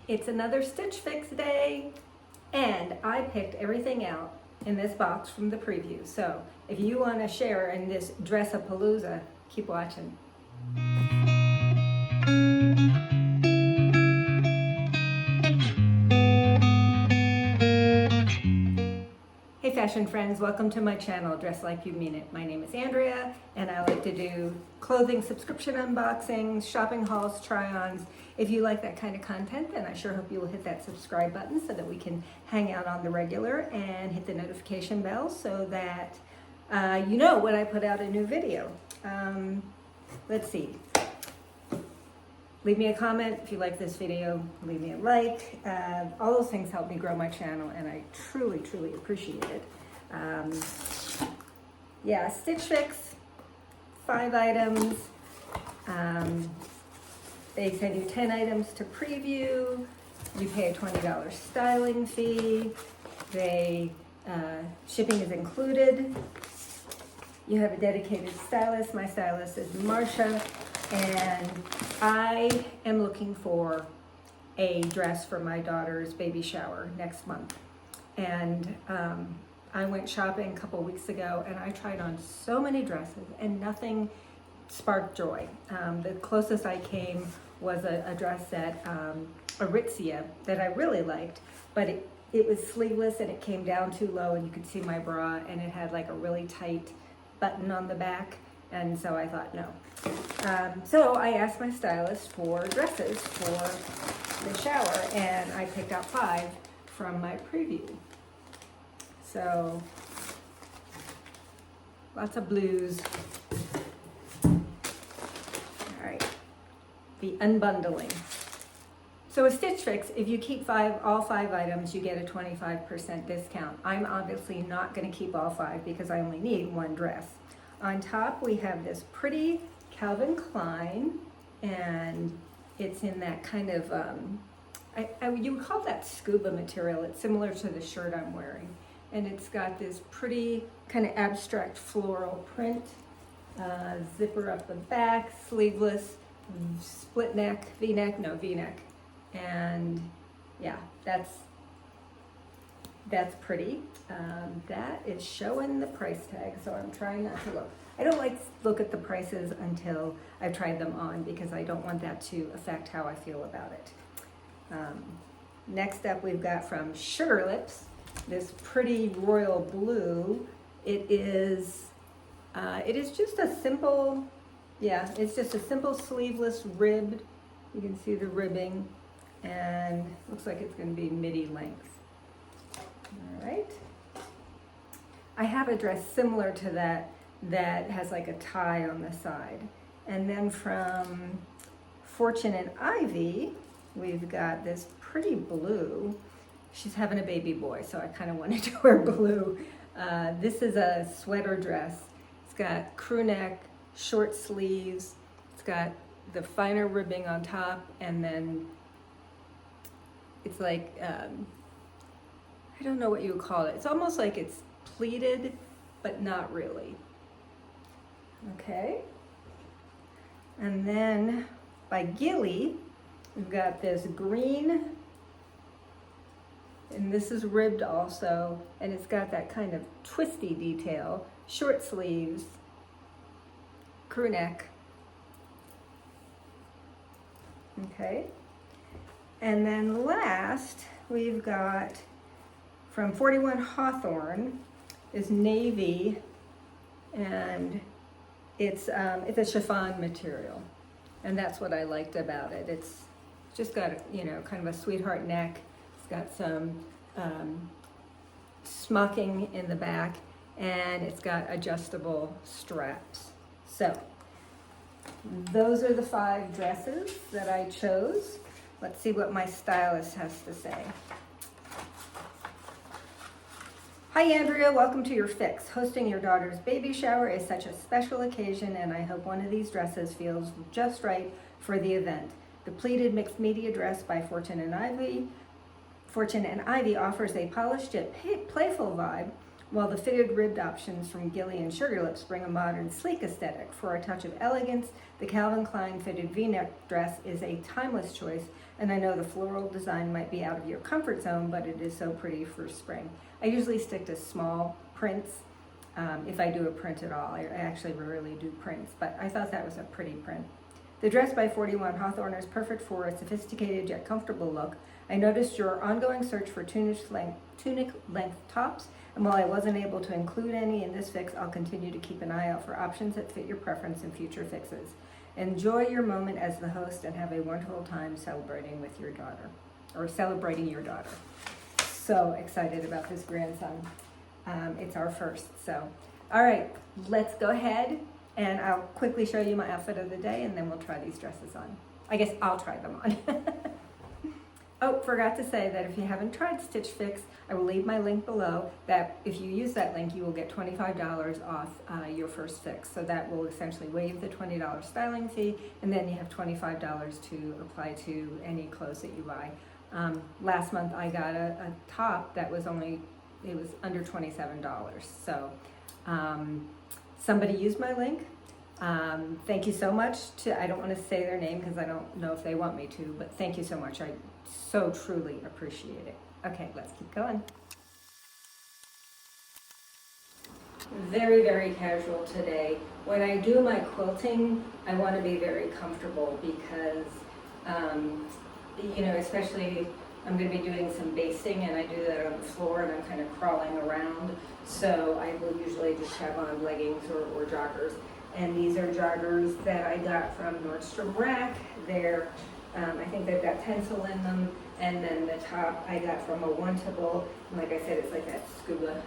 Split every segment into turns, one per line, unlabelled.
It's another Stitch Fix day, and I picked everything out in this box from the preview. So if you want to share in this dress-a-palooza, keep watching. Hey fashion friends, welcome to my channel, Dress Like You Mean It. My name is Andrea, and I like to do clothing subscription unboxings, shopping hauls, try-ons. If you like that kind of content, then I sure hope you will hit that subscribe button so that we can hang out on the regular, and hit the notification bell so that you know when I put out a new video. Let's see. Leave me a comment if you like this video, leave me a like. All those things help me grow my channel, and I truly, truly appreciate it. Yeah, Stitch Fix, 5 items. They send you 10 items to preview. You pay a $20 styling fee. Shipping is included. You have a dedicated stylist. My stylist is Marsha. And I am looking for a dress for my daughter's baby shower next month. And I went shopping a couple weeks ago, and I tried on so many dresses, and nothing sparked joy. The closest I came was a dress at Aritzia that I really liked, but it was sleeveless and it came down too low, and you could see my bra, and it had like a really tight button on the back. And so I thought, no. So I asked my stylist for dresses for the shower, and I picked out 5 from my preview. So lots of blues. All right, the unbundling. So a Stitch Fix, if you keep all 5 items, you get a 25% discount. I'm obviously not going to keep all 5 because I only need 1 dress. On top, we have this pretty Calvin Klein, and it's in that kind of, you would call that scuba material. It's similar to the shirt I'm wearing. And it's got this pretty kind of abstract floral print, zipper up the back, sleeveless, split neck, V-neck, no V-neck. And yeah, that's pretty. That is showing the price tag, so I'm trying not to look. I don't like to look at the prices until I've tried them on, because I don't want that to affect how I feel about it. Next up, we've got from Sugarlips, this pretty royal blue. It is just a simple, yeah, it's just a simple sleeveless ribbed. You can see the ribbing, and looks like it's going to be midi length. All right. I have a dress similar to that has like a tie on the side. And then from Fortune and Ivy, we've got this pretty blue. She's having a baby boy, so I kind of wanted to wear blue. This is a sweater dress. It's got crew neck, short sleeves. It's got the finer ribbing on top, and then it's like, I don't know what you would call it. It's almost like it's pleated, but not really. Okay. And then by Gilli, we've got this green, and this is ribbed also, and it's got that kind of twisty detail, short sleeves, crew neck. Okay. And then last, we've got from 41 Hawthorn, is navy, and it's a chiffon material, and that's what I liked about it. It's just got, you know, kind of a sweetheart neck. It's got some smocking in the back, and it's got adjustable straps. So those are the 5 dresses that I chose. Let's see what my stylist has to say. Hi Andrea, welcome to your fix. Hosting your daughter's baby shower is such a special occasion, and I hope one of these dresses feels just right for the event. The pleated mixed media dress by Fortune and Ivy offers a polished yet playful vibe while the fitted ribbed options from Gilli and Sugarlips bring a modern, sleek aesthetic. For a touch of elegance, the Calvin Klein fitted V-neck dress is a timeless choice, and I know the floral design might be out of your comfort zone, but it is so pretty for spring. I usually stick to small prints if I do a print at all. I actually rarely do prints, but I thought that was a pretty print. The dress by 41 Hawthorn is perfect for a sophisticated yet comfortable look. I noticed your ongoing search for tunic length tops, and while I wasn't able to include any in this fix, I'll continue to keep an eye out for options that fit your preference in future fixes. Enjoy your moment as the host and have a wonderful time celebrating with your daughter, or celebrating your daughter. So excited about this grandson. It's our first, so. All right, let's go ahead and I'll quickly show you my outfit of the day and then we'll try these dresses on. I guess I'll try them on. Oh, forgot to say that if you haven't tried Stitch Fix, I will leave my link below. That if you use that link, you will get $25 off your first fix. So that will essentially waive the $20 styling fee, and then you have $25 to apply to any clothes that you buy. Last month I got a top that was it was under $27. So somebody used my link. Thank you so much I don't want to say their name because I don't know if they want me to, but thank you so much. I so truly appreciate it. Okay, let's keep going. Very, very casual today. When I do my quilting, I want to be very comfortable because, especially I'm going to be doing some basting and I do that on the floor and I'm kind of crawling around. So I will usually just have on leggings or joggers. And these are joggers that I got from Nordstrom Rack. They're, I think they've got pencil in them. And then the top I got from a Wantable. And like I said, it's like that scuba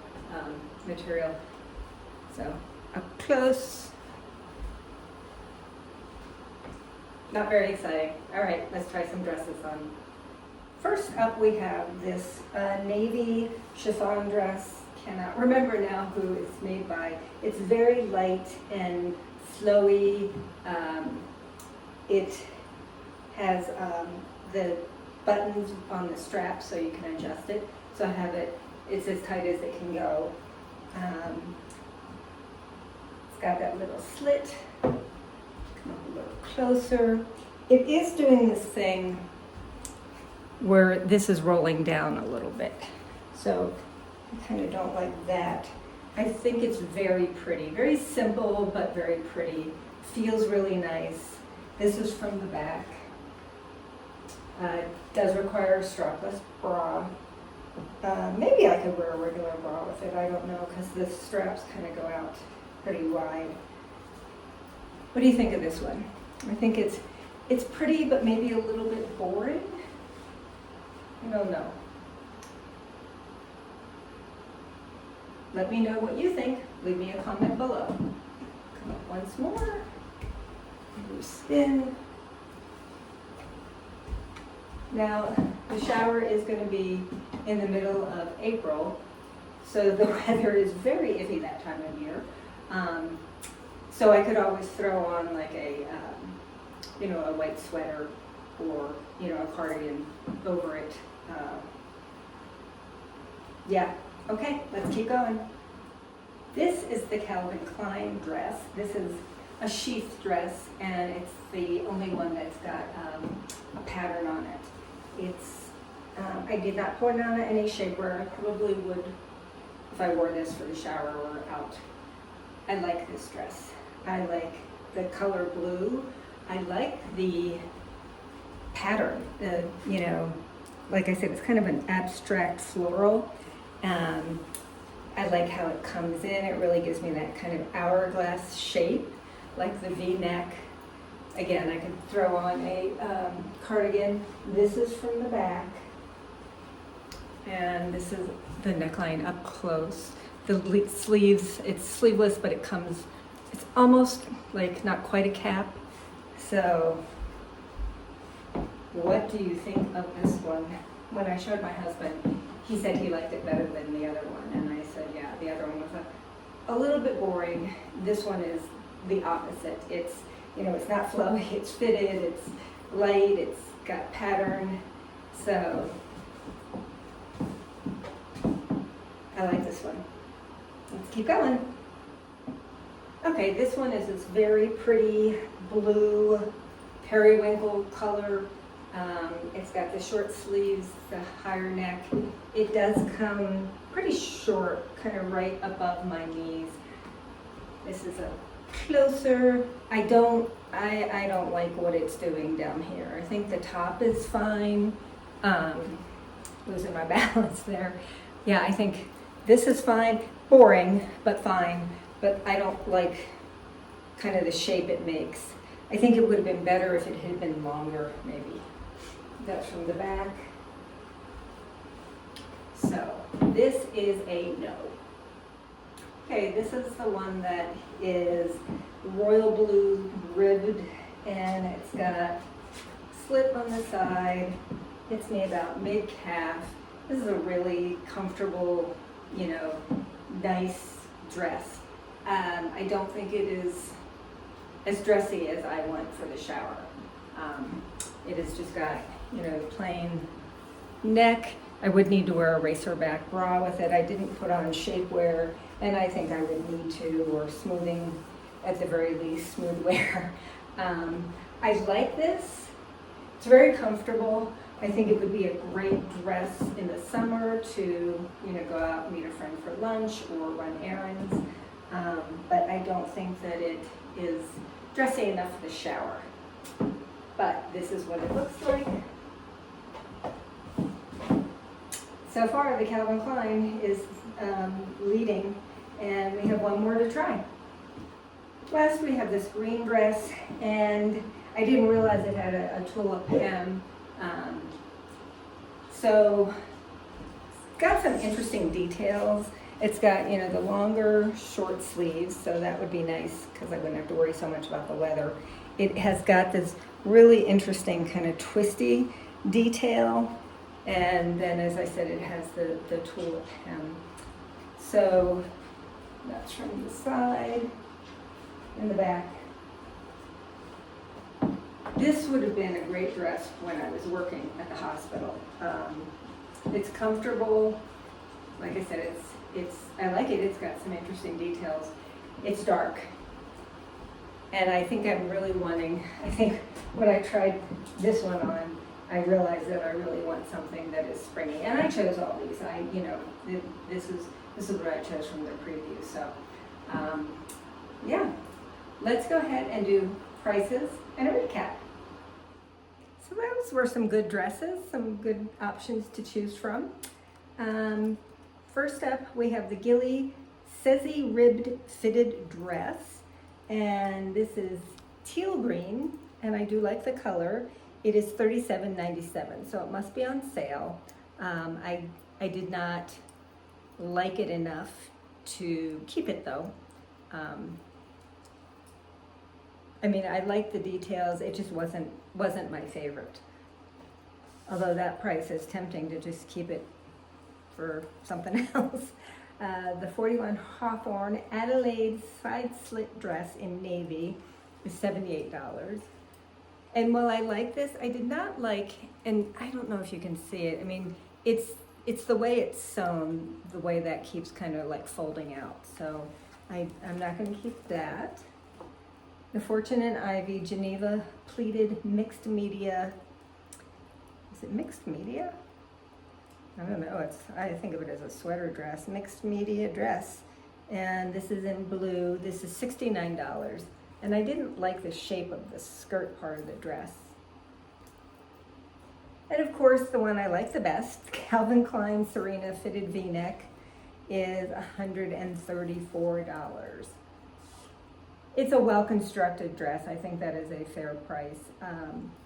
material. So up close. Not very exciting. All right, let's try some dresses on. First up we have this navy chiffon dress. Cannot remember now who it's made by. It's very light and flowy. It has the buttons on the strap so you can adjust it. So I have it's as tight as it can go. It's got that little slit. Come up a little closer. It is doing this thing where this is rolling down a little bit. So I kind of don't like that. I think it's very pretty, very simple, but very pretty. Feels really nice. This is from the back. Does require a strapless bra. Maybe I could wear a regular bra with it, I don't know, because the straps kind of go out pretty wide. What do you think of this one? I think it's pretty, but maybe a little bit boring. I don't know. Let me know what you think. Leave me a comment below. Come up once more. Loose in. Now, the shower is going to be in the middle of April, so the weather is very iffy that time of year. So I could always throw on like a white sweater or, a cardigan over it. Yeah. Okay, let's keep going. This is the Calvin Klein dress. This is a sheath dress, and it's the only one that's got a pattern on it. I did not put it on any shapewear. I probably would if I wore this for the shower or out. I like this dress. I like the color blue. I like the pattern. Like I said, it's kind of an abstract floral. I like how it comes in. It really gives me that kind of hourglass shape, like the V-neck. Again, I could throw on a cardigan. This is from the back. And this is the neckline up close. The sleeves, it's sleeveless, but it's almost like not quite a cap. So, what do you think of this one? When I showed my husband, he said he liked it better than the other one, and I said, yeah, the other one was a little bit boring. This one is the opposite. It's not flowy, it's fitted, it's light, it's got pattern. So I like this one. Let's keep going. Okay, this one is this very pretty blue periwinkle color. It's got the short sleeves, the higher neck. It does come pretty short, kind of right above my knees. This is a closer. I don't like what it's doing down here. I think the top is fine. Losing my balance there. Yeah, I think this is fine. Boring, but fine. But I don't like kind of the shape it makes. I think it would have been better if it had been longer, maybe. That's from the back. So this is a no. Okay, this is the one that is royal blue ribbed, and it's got slit on the side. Hits me about mid-calf. This is a really comfortable, you know, nice dress. I don't think it is as dressy as I want for the shower. It has just got, you know, plain neck. I would need to wear a racer back bra with it. I didn't put on shapewear, and I think I would need to, or smoothing, at the very least, smooth wear. I like this. It's very comfortable. I think it would be a great dress in the summer to, you know, go out and meet a friend for lunch or run errands. But I don't think that it is dressy enough for the shower. But this is what it looks like. So far, the Calvin Klein is leading, and we have one more to try. Last, we have this green dress, and I didn't realize it had a tulip hem. So, got some interesting details. It's got, you know, the longer short sleeves, so that would be nice because I wouldn't have to worry so much about the weather. It has got this really interesting kind of twisty detail, and then, as I said, it has the tulip hem. So that's from the side and the back. This would have been a great dress when I was working at the hospital. It's comfortable. Like I said, I like it. It's got some interesting details. It's dark. And I think I'm really wanting, I think when I tried this one on, I realized that I really want something that is springy. And I chose all these. This is what I chose from the preview. So, yeah, let's go ahead and do prices and a recap. So those were some good dresses, some good options to choose from. First up, we have the Gilli Sezzy ribbed fitted dress, and this is teal green, and I do like the color. It is $37.97, so it must be on sale. I did not like it enough to keep it though. I mean, I like the details. It just wasn't my favorite. Although that price is tempting to just keep it for something else. The 41 Hawthorn Adelaide side slit dress in navy is $78. And while I like this, I did not like, and I don't know if you can see it. I mean, it's the way it's sewn, the way that keeps kind of like folding out. So I'm not going to keep that. The Fortune and Ivy Geneva pleated mixed media. Is it mixed media? I don't know. I think of it as a sweater dress, mixed media dress. And this is in blue. This is $69. And I didn't like the shape of the skirt part of the dress. And of course, the one I like the best, Calvin Klein Serena fitted V-neck, is $134. It's a well-constructed dress. I think that is a fair price.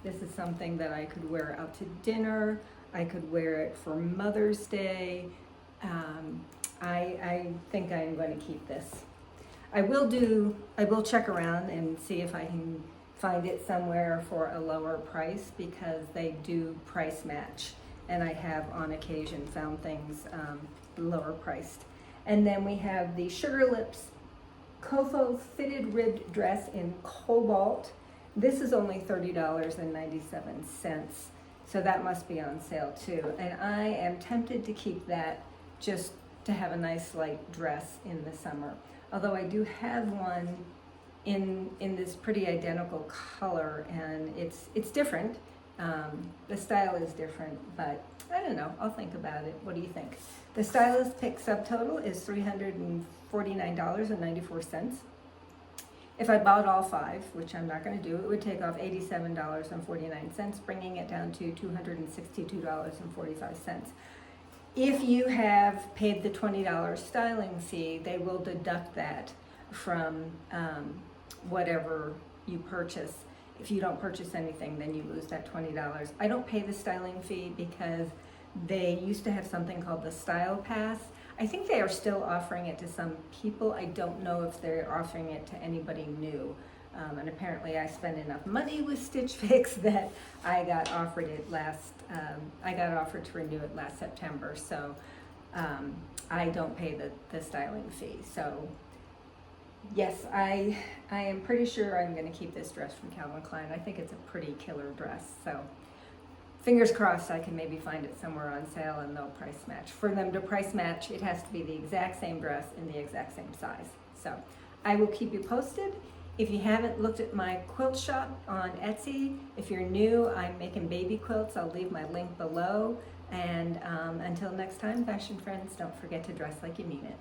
This is something that I could wear out to dinner. I could wear it for Mother's Day. I think I'm going to keep this. I will check around and see if I can find it somewhere for a lower price, because they do price match, and I have on occasion found things lower priced. And then we have the Sugarlips Kofo fitted ribbed dress in Cobalt. This is only $30.97, so that must be on sale too. And I am tempted to keep that just to have a nice light dress in the summer. Although I do have one in this pretty identical color, and it's different. The style is different, but I don't know, I'll think about it. What do you think? The stylist pick subtotal is $349.94. If I bought all 5, which I'm not going to do, it would take off $87.49, bringing it down to $262.45. If you have paid the $20 styling fee, they will deduct that from whatever you purchase. If you don't purchase anything, then you lose that $20. I don't pay the styling fee because they used to have something called the Style Pass. I think they are still offering it to some people. I don't know if they're offering it to anybody new. And apparently I spent enough money with Stitch Fix that I got offered it I got offered to renew it last September. So I don't pay the styling fee. So yes, I am pretty sure I'm going to keep this dress from Calvin Klein. I think it's a pretty killer dress. So fingers crossed I can maybe find it somewhere on sale and they'll price match. For them to price match, it has to be the exact same dress in the exact same size. So I will keep you posted. If you haven't looked at my quilt shop on Etsy, if you're new, I'm making baby quilts. I'll leave my link below. And until next time, fashion friends, don't forget to dress like you mean it.